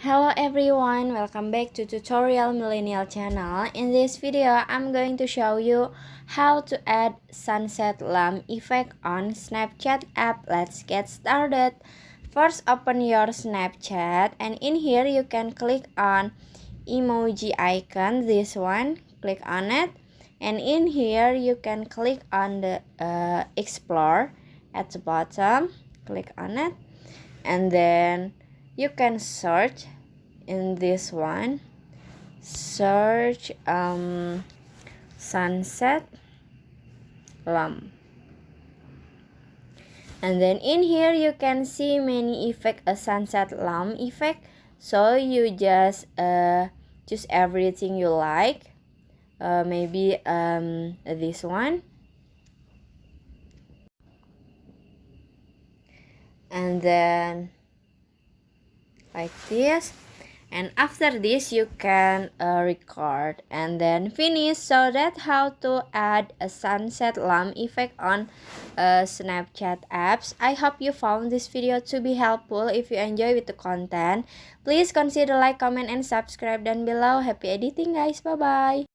Hello everyone, welcome back to Tutorial Millennial channel. In this video, I'm going to show you how to add sunset lamp effect on Snapchat app. Let's get started. First, open your Snapchat, and in here you can click on emoji icon, this one, click on it, and in here you can click on the explore at the bottom, click on it, and then you can search in this one, search sunset lamp, and then in here you can see many effect, a sunset lamp effect. So you just choose everything you like, maybe this one, and then like this, and after this you can record and then finish. So that's how to add a sunset lamp effect on Snapchat apps. I hope you found this video to be helpful. If you enjoy with the content, please consider like, comment, and subscribe down below. Happy editing guys, bye bye.